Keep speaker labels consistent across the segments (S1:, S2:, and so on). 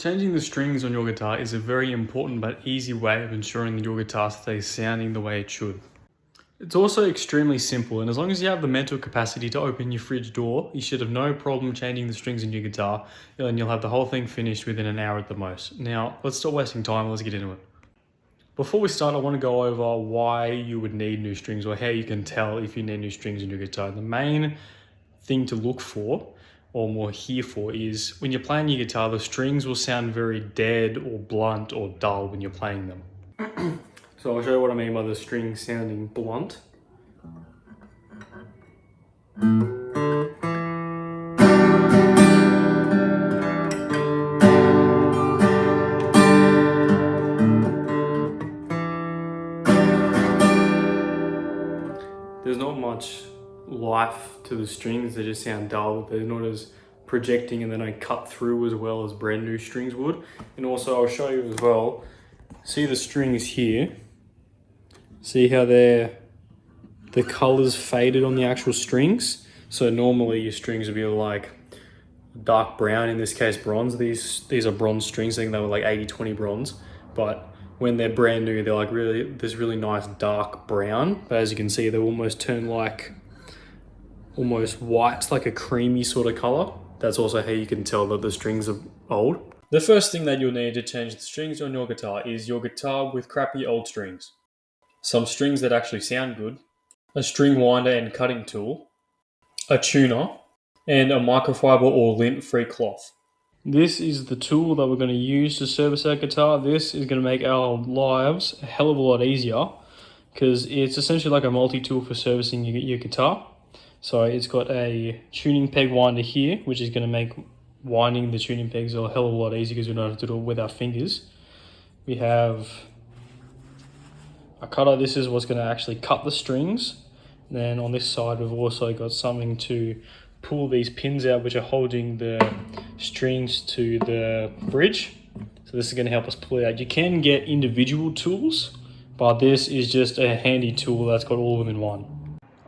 S1: Changing the strings on your guitar is a very important but easy way of ensuring that your guitar stays sounding the way it should. It's also extremely simple, and as long as you have the mental capacity to open your fridge door, you should have no problem changing the strings in your guitar, and you'll have the whole thing finished within an hour at the most. Now, let's stop wasting time, let's get into it. Before we start, I want to go over why you would need new strings, or how you can tell if you need new strings in your guitar. The main thing to look for, or more here for, is when you're playing your guitar, the strings will sound very dead or blunt or dull when you're playing them. So I'll show you what I mean by the strings sounding blunt. There's not much life to the strings, they just sound dull. They're not as projecting and they don't cut through as well as brand new strings would. And also I'll show you as well, see the strings here, see how the colors faded on the actual strings. So normally your strings would be like dark brown, in this case bronze. These are bronze strings, I think they were like 80-20 bronze, but when they're brand new, they're like this really nice dark brown. But as you can see, they almost turn like almost white. It's like a creamy sort of color. That's also how you can tell that the strings are old. The first thing that you'll need to change the strings on your guitar is your guitar with crappy old strings. Some strings that actually sound good, a string winder and cutting tool, a tuner, and a microfiber or lint-free cloth. This is the tool that we're going to use to service our guitar. This is going to make our lives a hell of a lot easier because it's essentially like a multi-tool for servicing your guitar. So it's got a tuning peg winder here, which is going to make winding the tuning pegs a hell of a lot easier because we don't have to do it with our fingers. We have a cutter. This is what's going to actually cut the strings. Then on this side, we've also got something to pull these pins out, which are holding the strings to the bridge. So this is going to help us pull it out. You can get individual tools, but this is just a handy tool that's got all of them in one.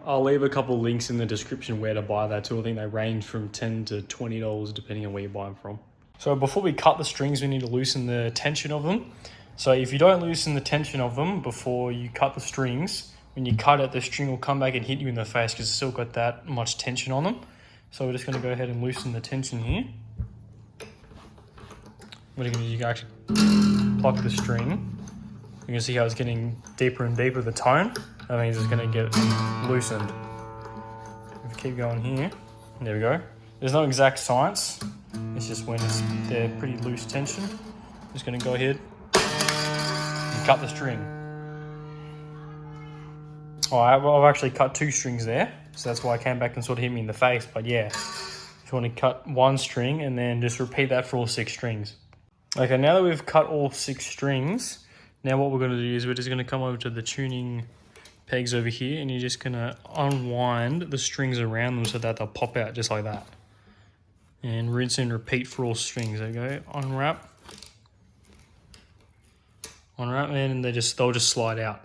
S1: I'll leave a couple of links in the description where to buy that tool. I think they range from $10 to $20 depending on where you buy them from. So before we cut the strings, we need to loosen the tension of them. So if you don't loosen the tension of them before you cut the strings, when you cut it, the string will come back and hit you in the face because it's still got that much tension on them. So we're just going to go ahead and loosen the tension here. What you're going to do, you can actually pluck the string. You can see how it's getting deeper and deeper, the tone. That means it's going to get loosened. If we keep going here, there we go. There's no exact science. It's just when they're pretty loose tension. Just going to go ahead and cut the string. Alright, well, I've actually cut 2 strings there, so that's why I came back and sort of hit me in the face. But yeah, if you want to cut 1 string and then just repeat that for all 6 strings. Okay, now that we've cut all 6 strings, now what we're going to do is we're just going to come over to the tuning pegs over here, and you're just going to unwind the strings around them so that they'll pop out just like that. And rinse and repeat for all strings. There you go. Unwrap, and they'll just slide out.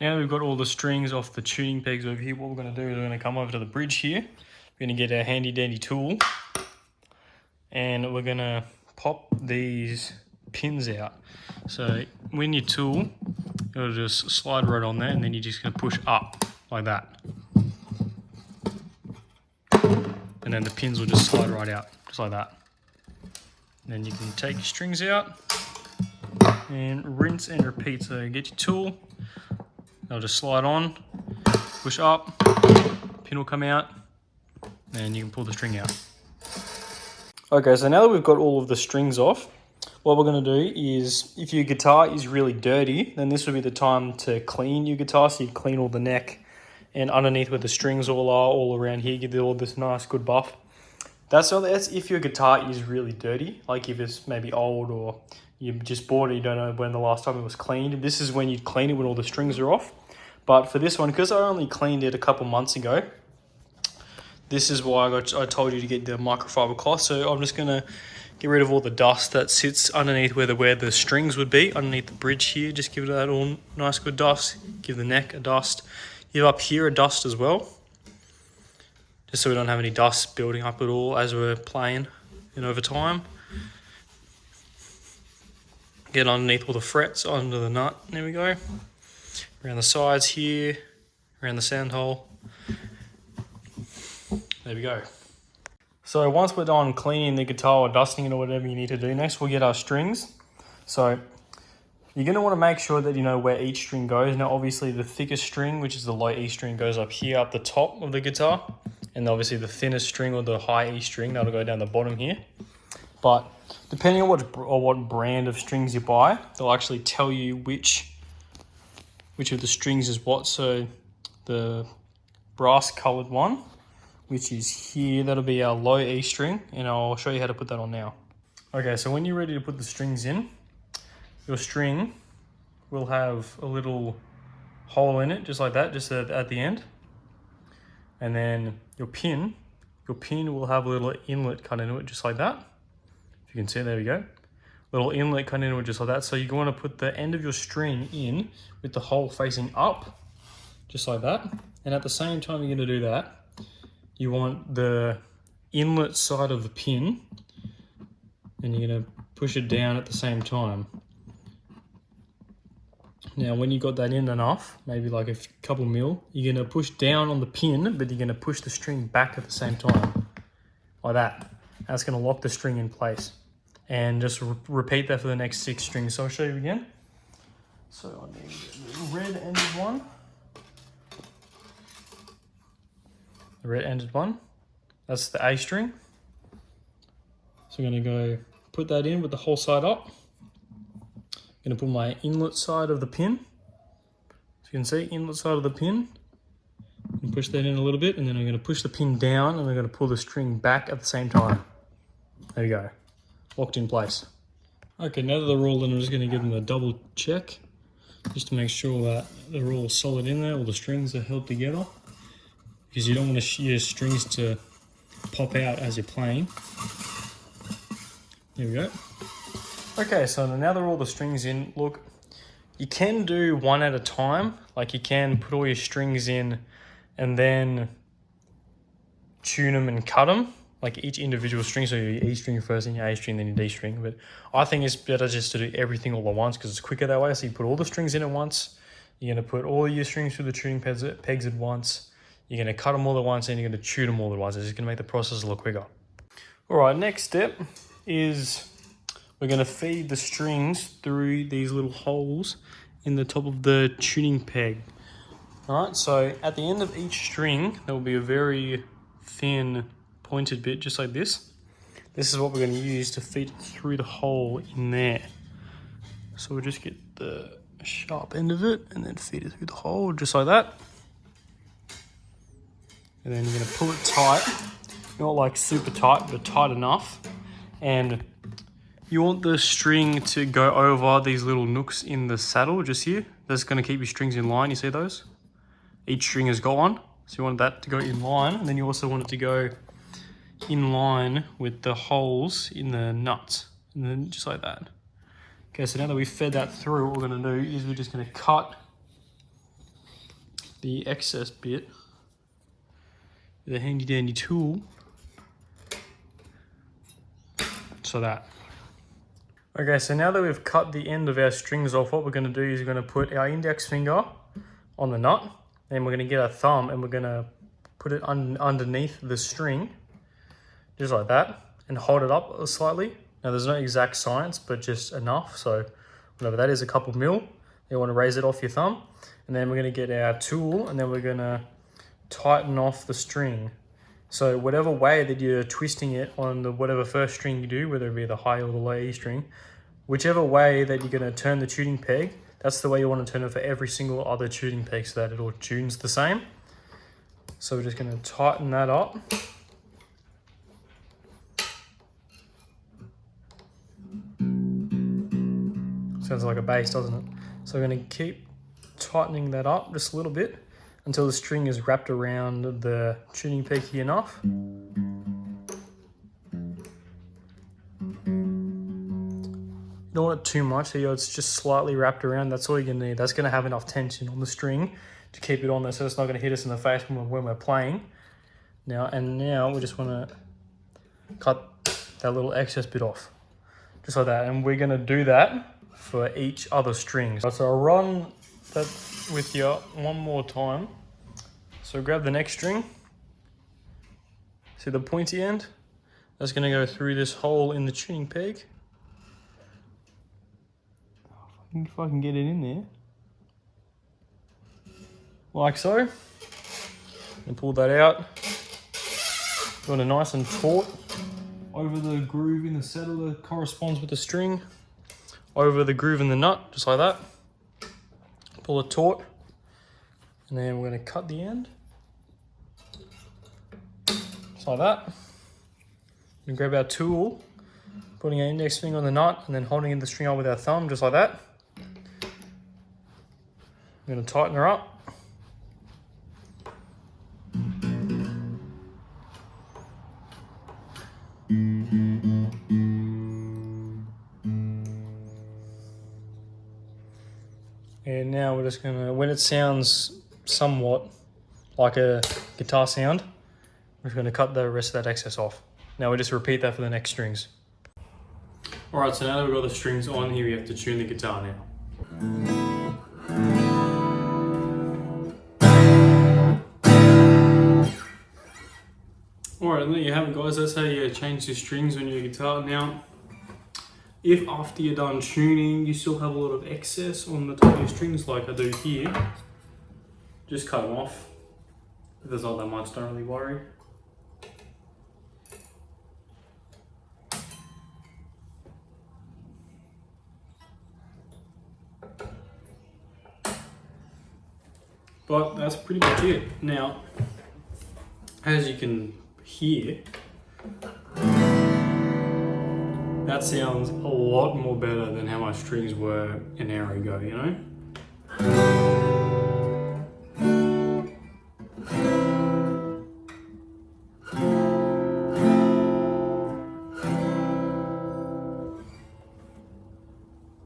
S1: Now that we've got all the strings off the tuning pegs over here, what we're going to do is we're going to come over to the bridge here. We're going to get our handy dandy tool, and we're going to pop these pins out. So when your tool, it'll just slide right on there, and then you're just going to push up like that. And then the pins will just slide right out, just like that. And then you can take your strings out and rinse and repeat. So get your tool. They'll just slide on, push up, pin will come out, and you can pull the string out. Okay, so now that we've got all of the strings off, what we're going to do is, if your guitar is really dirty, then this would be the time to clean your guitar. So you clean all the neck and underneath where the strings all are, all around here, give it all this nice good buff. That's if your guitar is really dirty, like if it's maybe old or you just bought it, you don't know when the last time it was cleaned. This is when you'd clean it when all the strings are off. But for this one, because I only cleaned it a couple months ago, this is why I told you to get the microfiber cloth. So I'm just going to get rid of all the dust that sits underneath where the strings would be, underneath the bridge here. Just give it that all nice good dust. Give the neck a dust. Give up here a dust as well, just so we don't have any dust building up at all as we're playing and over time. get underneath all the frets onto the nut. There we go. Around the sides here, around the sand hole. There we go. So once we're done cleaning the guitar or dusting it or whatever you need to do next, we'll get our strings. So you're going to want to make sure that you know where each string goes. Now obviously the thickest string, which is the low E string, goes up here up the top of the guitar. And obviously the thinnest string or the high E string, that'll go down the bottom here. But depending on what brand of strings you buy, they'll actually tell you which of the strings is what. So the brass colored one, which is here, that'll be our low E string, and I'll show you how to put that on now. Okay, so when you're ready to put the strings in, your string will have a little hole in it, just like that, just at the end. And then your pin will have a little inlet cut into it, just like that. If you can see, there we go. Little inlet cut into it, just like that. So you want to put the end of your string in with the hole facing up, just like that. And at the same time you're going to do that, you want the inlet side of the pin, and you're going to push it down at the same time. Now, when you got that in enough, maybe like a couple mil, you're going to push down on the pin, but you're going to push the string back at the same time, like that. That's going to lock the string in place. And just repeat that for the next 6 strings. So I'll show you again. So I need the red-ended one. The red-ended one. That's the A string. So I'm going to go put that in with the whole side up. I'm going to put my inlet side of the pin. So you can see, inlet side of the pin. And push that in a little bit, and then I'm going to push the pin down, and I'm going to pull the string back at the same time. There you go. Locked in place. Okay, now that they're all in, I'm just going to give them a double check, just to make sure that they're all solid in there, all the strings are held together, because you don't want your strings to pop out as you're playing. There we go. Okay, so now that all the strings in, look, you can do one at a time. Like you can put all your strings in and then tune them and cut them, like each individual string. So your E string first, then your A string, then your D string. But I think it's better just to do everything all at once because it's quicker that way. So you put all the strings in at once. You're going to put all your strings through the tuning pegs at once. You're going to cut them all at once, and you're going to tune them all at once. It's just going to make the process a lot quicker. All right, next step is we're going to feed the strings through these little holes in the top of the tuning peg. All right, so at the end of each string, there will be a very thin pointed bit just like this. This is what we're going to use to feed it through the hole in there. So we'll just get the sharp end of it and then feed it through the hole just like that. And then you're going to pull it tight, not like super tight, but tight enough. And you want the string to go over these little nooks in the saddle just here. That's going to keep your strings in line. You see those? Each string has got one. So you want that to go in line. And then you also want it to go in line with the holes in the nuts. And then just like that. Okay, so now that we've fed that through, what we're going to do is we're just going to cut the excess bit with a handy dandy tool. So that. Okay, so now that we've cut the end of our strings off, what we're going to do is we're going to put our index finger on the nut, and we're going to get our thumb and we're going to put it underneath the string, just like that, and hold it up slightly. Now there's no exact science, but just enough, so whatever that is, a couple mil. You want to raise it off your thumb, and then we're going to get our tool, and then we're going to tighten off the string. So whatever way that you're twisting it on the whatever first string you do, whether it be the high or the low E string, whichever way that you're going to turn the tuning peg, that's the way you want to turn it for every single other tuning peg so that it all tunes the same. So we're just going to tighten that up. Sounds like a bass, doesn't it? So we're going to keep tightening that up just a little bit until the string is wrapped around the tuning peg here enough. You don't want it too much, so it's just slightly wrapped around. That's all you're gonna need. That's gonna have enough tension on the string to keep it on there so it's not gonna hit us in the face when we're playing. Now we just wanna cut that little excess bit off, just like that. And we're gonna do that for each other string. So I'll run that with you one more time. So grab the next string. See the pointy end? That's going to go through this hole in the tuning peg. If I can get it in there. Like so. And pull that out. Doing it nice and taut over the groove in the saddle that corresponds with the string. Over the groove in the nut, just like that. Pull it taut. And then we're going to cut the end. Just like that. And grab our tool, putting our index finger on the nut and then holding in the string up with our thumb, just like that. I'm going to tighten her up. And now we're just going to, when it sounds somewhat like a guitar sound, we're just going to cut the rest of that excess off. Now we just repeat that for the next strings. Alright, so now that we've got the strings on here, we have to tune the guitar now. Alright, and there you have it, guys. That's how you change the strings on your guitar. Now, if after you're done tuning, you still have a lot of excess on the top of your strings like I do here, just cut them off. If there's not that much, don't really worry. But that's pretty much it. Now, as you can hear, that sounds a lot more better than how my strings were an hour ago, you know?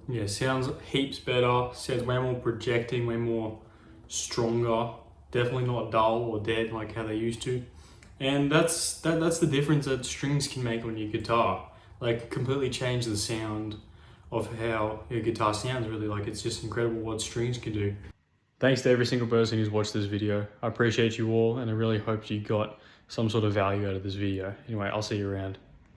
S1: Yeah, sounds heaps better, sounds way more projecting, way more stronger, definitely not dull or dead like how they used to. And that's the difference that strings can make on your guitar. Like, completely change the sound of how your guitar sounds, really. Like, it's just incredible what strings can do. Thanks to every single person who's watched this video. I appreciate you all, and I really hope you got some sort of value out of this video. Anyway, I'll see you around.